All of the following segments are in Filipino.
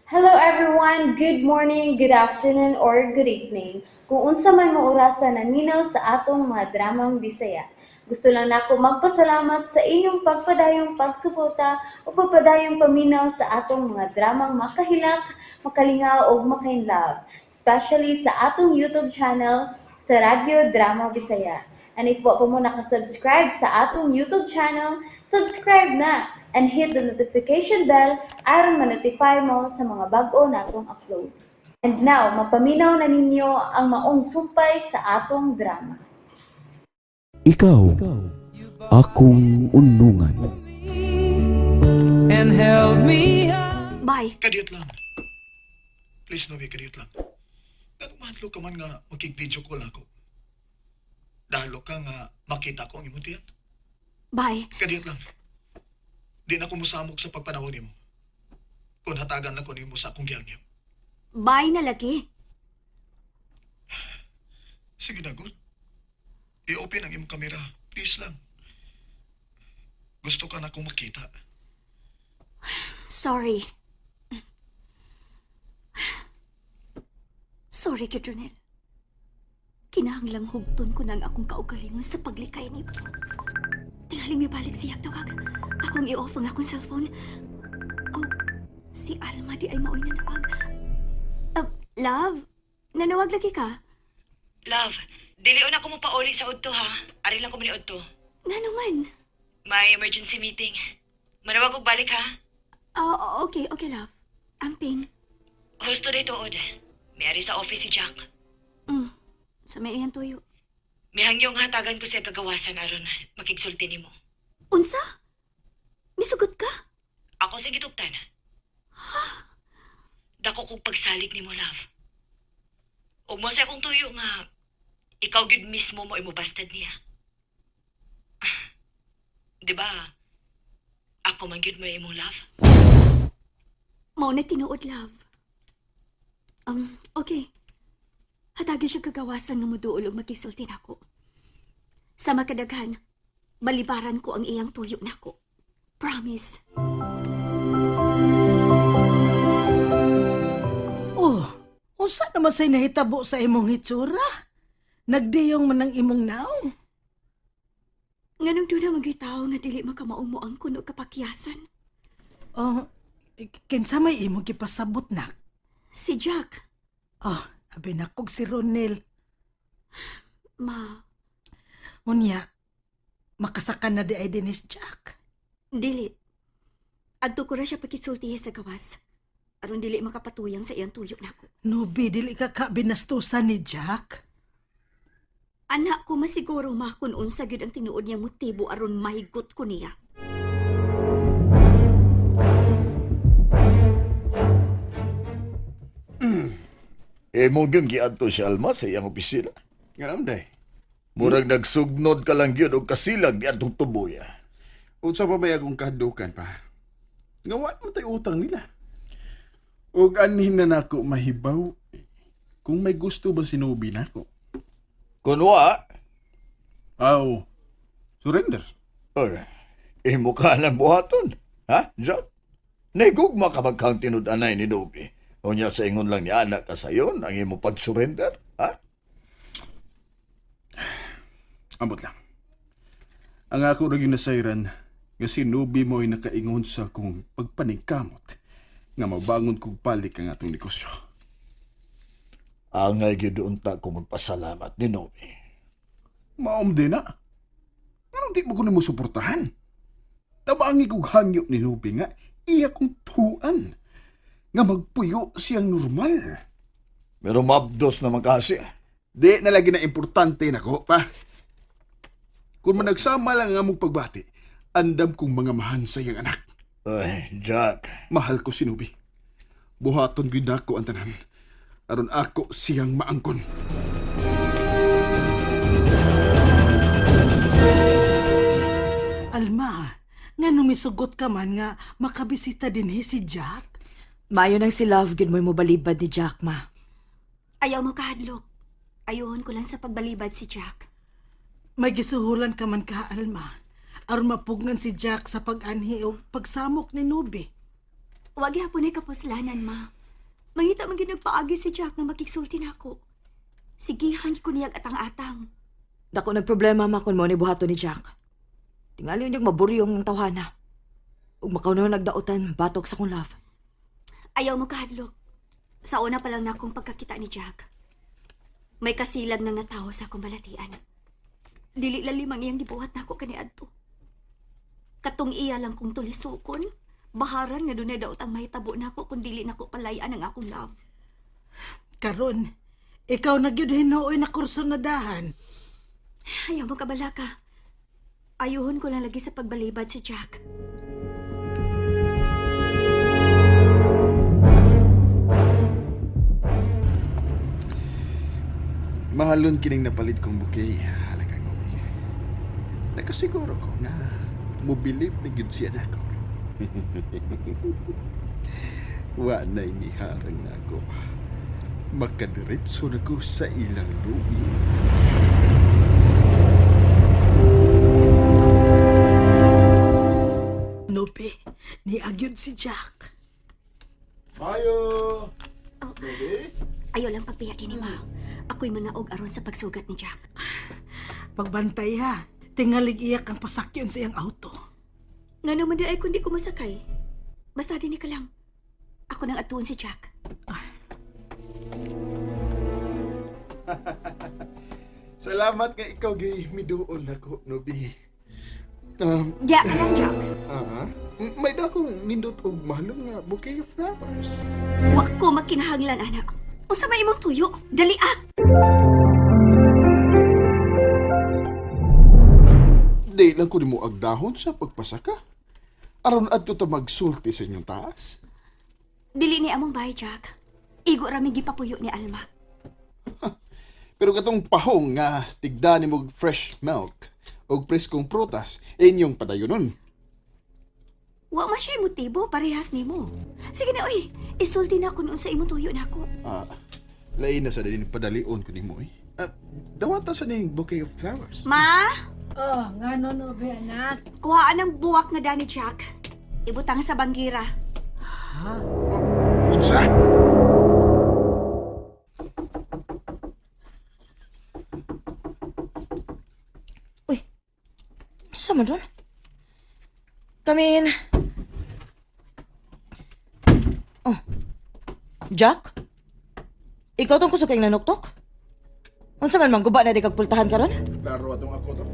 Hello everyone, good morning, good afternoon, or good evening. Kung unsa man mo orasan naminaw sa atong mga dramang Bisaya. Gusto lang nako magpasalamat sa inyong pagpadayong pagsuporta o pagpadayong paminaw sa atong mga dramang makahilak, makalingaw o makainlove, especially sa atong YouTube channel sa Radyo Drama Bisaya. And if wa pa mo nakasubscribe sa atong YouTube channel, subscribe na and hit the notification bell aron ma-notify mo sa mga bag-o natong uploads. And now, mapaminaw na ninyo ang maong sumpay sa atong drama. Ikaw, akong unungan. And held me up. Bye. Kadiyot lang. Please, Novi, kadiyot lang. Nagmahadlo ka man nga makig-video call ako. Dahalo ka nga makita ko ang imong tiyan. Bye. Kadiyot lang. Di na ko musamok sa pagpanahon nimo. Kung hatagan na ko nimo sa akong giyangyo. Bye na lagi. Sige na, good. I-open ang imong kamera. Please lang. Gusto ka na akong makita. Sorry. Sorry, Kidronel. Kinahanglang hugton ko ng akong kaugalingon sa paglikay ni po. Tingali mi balik siya tawag. Akong i-off ang akong cellphone. Oh, si Alma di ay maoy nanawag. Love? Nanawag lagi ka? Love, dili na ko mo pauli sa udto ha. Ari lang ko mani udto. Ngano man? May emergency meeting. Manawag og balik ha. Okay, love. Amping. Husto day tuod. May ari sa office si Jack. Sa may iyan tuyo. May hangyong hatagan ko siya kagawasan aron makigsulti nimo. Unsa? Misugot ka? Ako sa gitugtan. Dako kong pagsalig nimo, love. Ug mo sa akong tuyo nga ikaw gyud mismo mo imubastad niya. Di ba? Ako man gyud mo imong love. Mao na tinuod, love. Okay. Hatagin siya kagawasan nga muduol og magkisulti nako. Sa makadaghan, balibaran ko ang iyang tuyo nako. Promise. Oh, unsa naman say nahitabo sa imong hitsura? Nagdiyong man ang imong naw. Nganong doon na magitaw nga dili makamaong mo ang kuno kapakyasan? Oh, kinsa may imong gipasabot nak? Si Jack. Oh, abi nakog si Ronel. Ma, Unya, makasakan na di ay dinis Jack. dili. Adto ko ra siya pakisultihe sa gawas. Aron dili makapatuyang sa iyang tuyo nako. Nubi, dili ka binastusan ni Jack. Anak ko masiguro ma kung unsa gyud ang tinuod niya motibo aron mahigot ko niya. Mo gyud giadto si Alma sa iyang opisina. Ngaram day. Murag nagsugnod ka lang gyud og kasilag diadtong tuboy. Unsa pa ba akong kadukan pa? Ngawa mo tayo utang nila. Ug anhin na nako mahibaw kung may gusto ba sinubi nako. Kunwa, Aw, surrender. imo ka ng buhaton. Ha, Jack? Naigugma ka magkang tinud-anay ni Dobby. Unya sa ingon lang ni anak ka sayon ang imo pag-surrender. Ha? Ambot lang. Ang ako rin nasayran nga sinubi mo ay nakaingon sa kong pagpaningkamot nga mabangon kong palik ang atong negosyo. Angay gyud unta ko magpasalamat ni Nobi. Maom din na. Anong di mo ko mo suportahan? Tabangi kong hangyo ni Nubi nga iya kong tuan nga magpuyo siyang normal. Pero mabdos naman kasi. Di na lagi na importante na ko, pa. Kung managsama lang nga mong pagbati, andam kong mga mahan sa iyang anak. Ay, Jack. Mahal ko si Nubi. Buhaton gyud nako ang tanan. Aron ako siyang maangkon. Alma, nga numisugot ka man nga makabisita din si Jack. Mayo nang si Love gid mo'y mobalibad ni Jack, ma. Ayaw mo kahadlok. Ayuhon ko lang sa pagbalibad si Jack. May gisuhulan ka man ka, Alma. Aron mapugnan si Jack sa pag-anhi o pagsamok ni Nubi. Wag hapon ay kapuslanan, ma. Mangita man gyud nagpaagi si Jack nga makigsulti nako. Sigihan ko niyag atang-atang. Dako nagproblema ma kung mo ni buhato ni Jack. Tingali niyag maburyong tawhana. Ug makaw na nagdautan batok sa kong love. Ayaw mo kahadlok. Sa una pa lang na akong pagkakita ni Jack. May kasilag nang nataho sa akong balatian. Dili lalimang iyang gibuhat na ako kaniadto. Katong iya lang kong tulisukon, baharan nga dunay daot ang mahitabo nako kung dili nako palayan ang akong love. Karon, ikaw na gyud hinuoy na kurso na dahan. Ayaw mo kabala ka. Ayuhon ko lang lagi sa pagbalibad si Jack. Mahalon kining napalit kong bouquet, halagang Nobi. Nakasiguro ko na mobilib na gid siya nako. Wa na iniharang na ako. Makadiretso na ko sa ilang lubi. Nobe, niagyod si Jack. Ayo! Oh, Nobe? ayaw lang pagbiya din ni Ma. Ako'y manaog aron sa pagsugat ni Jack. Pagbantay ha, tingalig iyak ang pasakyon sa iyang auto. Nga naman di ay kundi ko masakay. Basta din ka lang. Ako nang atuon si Jack. Salamat nga ikaw gay miduol nako, Nobi. Diya ka lang, Jack. May dakong nindot og mahalong nga bouquet of flowers. Wa ko makinahanglan, anak. O sa may imong tuyo, dali ah! Di lang ko nimo agdahon sa pagpasaka. Aron adto ta magsulti sa inyong taas. Dili ni among bahay, Jack. Igo rami gipapuyo ni Alma. Pero katong pahong nga tigda ni mog fresh milk og preskong prutas, inyong padayonon. Wa man siya motibo, parehas nimo. Sige na, uy. Isulti na ako noon sa imong tuyo na ako. Lain na sa din padalion ko nimo eh. Dawata sa ning bouquet of flowers. Ma! Oh, nga no, anak. Kuhaan ang buwak nga dani, Jack. Ibutang sa banggira. Unsa? Sama doon? Come in. Oh. Jack? Ikaw tong kusog kayong nanuktok? Unsa man mangguba na di kag pultahan karon? Klaro atong ako to.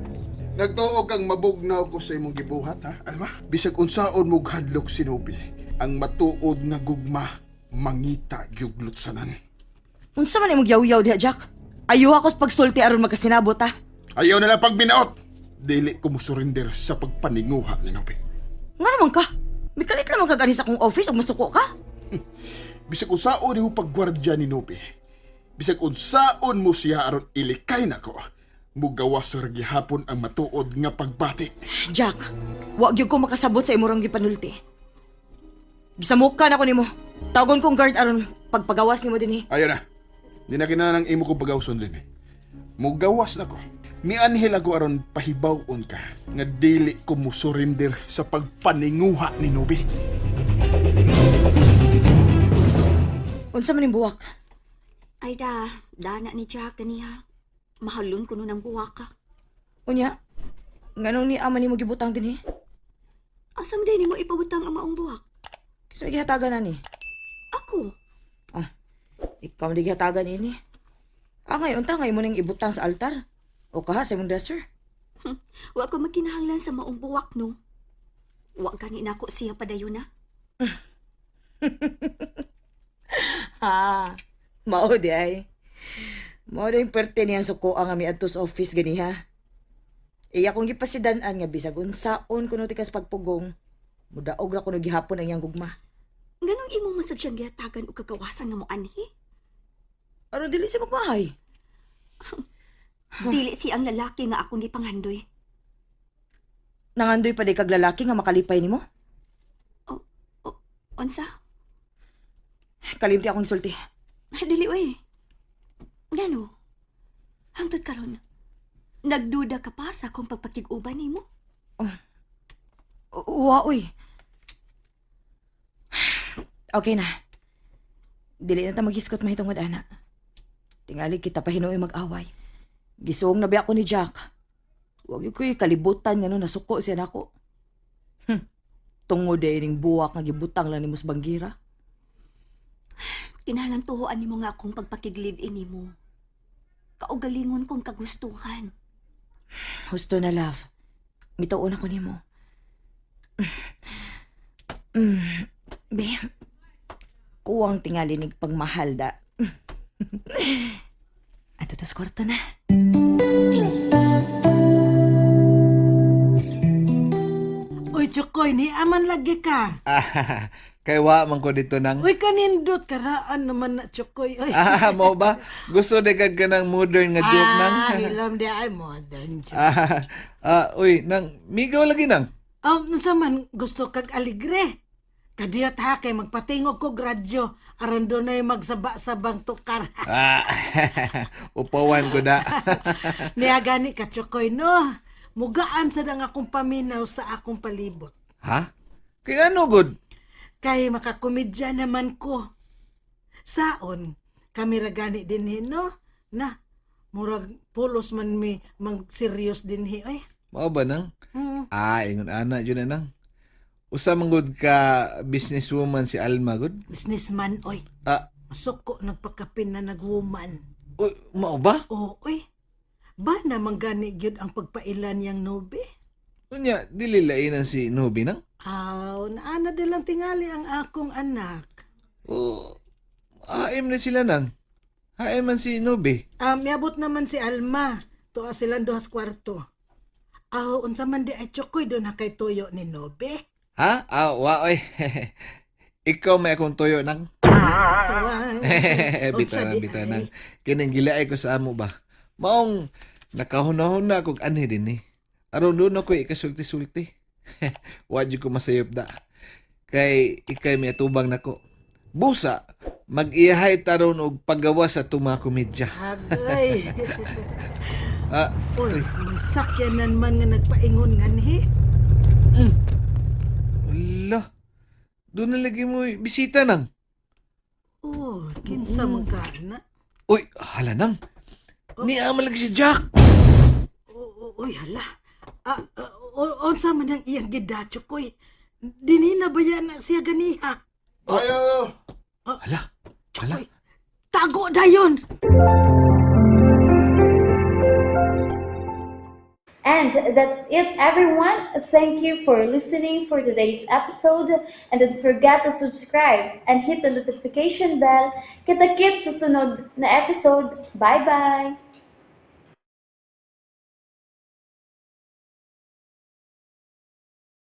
Nagtuo kang mabugnaw ko sa imong gibuhat ha. Alma, bisag unsaon mo hadlok sinubi, ang matuod nga gugma mangita juglot sanan. Unsa man imong yaw-yaw diha, Jack? Ayaw ako sa pagsulti aron magkasinabot ha. Ayaw na lang pagbinaot. Dili ko mo surrender sa pagpaninguha ni Nobi. Nga naman ka? May kalit lamang ka ganis akong office o masuko ka? Bisag unsaon mo paggwardya ni Nobi. Bisag unsaon mo siya aron ilikay nako. Mugawas sa gihapon ang matuod nga pagbati. Jack, wag gyud ko makasabot sa imong gipanulti. Gisamukan ako nimo. Tawagon kong guard aron pagpagawas nimo dinhi. Ayo na. Di na kinahanglan imo ko pagawson din eh. Mugawas na ko. Mianhil ako aron pahibawon ka nga dili ko mo surrender sa pagpaninguha ni Nobi. Unsa man ning buwak? Ay dana ni Jack ganiha. Mahalon ko nun ang buwak ka. Unya, nganong ni ama nimo gibutang dinhi? Asam din mo ipabutang ang maong buwak? Kasi gihatagan na ni. Ako? Ikaw di gihatagan ini. Ngayon ta ngayon mo ning ibutang sa altar. O kaha sa imong dresser. Wa ko makinahanglan sa maong buwak no. Wa gani nako siya padayon na. Mao di ay. Mao din perte niyang suko ang ami adto sa office ganiha. Iya kong gipasidan-an nga bisag unsaon kuno tikas pagpugong. Mudaog ra kuno gihapon ang iyang gugma. Ganong imo masab siyang gihatagan o kagawasan nga mo anhi? Aron dili siya magmahay. Dili si ang lalaki nga akong gipanghandoy. Nangandoy pa di kag lalaki nga makalipay nimo? Unsa? Kalimti akong sulti. Dili oy. Ngano? Hangtod karon. Nagduda ka pa sa akong pagpakig-uban nimo? Wa, uy. Okay na. Dili na ta maghiskot mahitungod ana. Tingali kita pa hinuoy mag-away. Gisuong na biya ko ni Jack. Huwag ko'y kalibutan nga no nasuko siya nako. Tungod ay ining buwak nga gibutang lang ni Musbangira. Kinahanglan tuhoan nimo nga akong pagpakiglib inimo. Kaugalingon kong kagustuhan. Husto na, love. Mituon ako nimo. Be, kuwang tingali nig pagmahal da. Ato tas kwarto na. Uy, Chokoy, ni aman lagi ka. Kay wa man ko dito nang. Uy, kanindot, karaan naman na, Chokoy. Uy. Mo ba? Gusto de kag kanang modern nga joke nang. Hilam di ay modern joke. Uy, nang migaw lagi nang. Unsa man gusto kag aligre? Kadiyot ha, kay magpatingog ko gradyo. Aron doon ay magsaba-sabang tukar. Upawan ko da. Niya gani ka, Chokoy, no? Mugaan sa dang akong paminaw sa akong palibot. Ha? Kay ano good? Kay makakomedya naman ko. Saon, kami ragani din no? Na, murag pulos man mi mag-serious din oy. Mao ba nang? Hmm. Ingon ana yun na nang. Usa man good ka businesswoman si Alma good? Businessman, oy. Masuko nagpakapin na nagwoman. Uy, mao ba? Oy. Ba naman gani gyud ang pagpailan yang nobe? Unya, dili lainan si Nobi nang? Naana din lang tingali ang akong anak. Haim na sila nang. Haim man si Nobi. Miabot naman si Alma. Tuwa silang duhas kwarto. Unsa man di ay Chokoy doon na kay tuyo ni Nobe? Ha? Wa oy. Ikaw may akong tuyo nang. Tuwa. Bitaw nang. Kining gilaay ko sa amo ba? Maong nakahuna-huna kog anhi din Aron doon ako ikasulti-sulti. Wadyo ko masayop da. Kay ikay may atubang nako. Busa, mag-iyahay taron og paggawa sa tuma komedya. Agay. Uy, May sakyanan man nga nagpaingon nganhi. wala. Doon na lagi mo bisita nang. Kinsa man ka na? Uy, hala nang. Ni lagi si Jack. Uy, hala. Unsa man ang iyang gidacho koy? Dini na ba yan na siya ganiha? Ayo! Hala. Hala. Tago dayon! And that's it, everyone. Thank you for listening for today's episode. And don't forget to subscribe and hit the notification bell. Kita-kits sa sunod na episode. Bye-bye!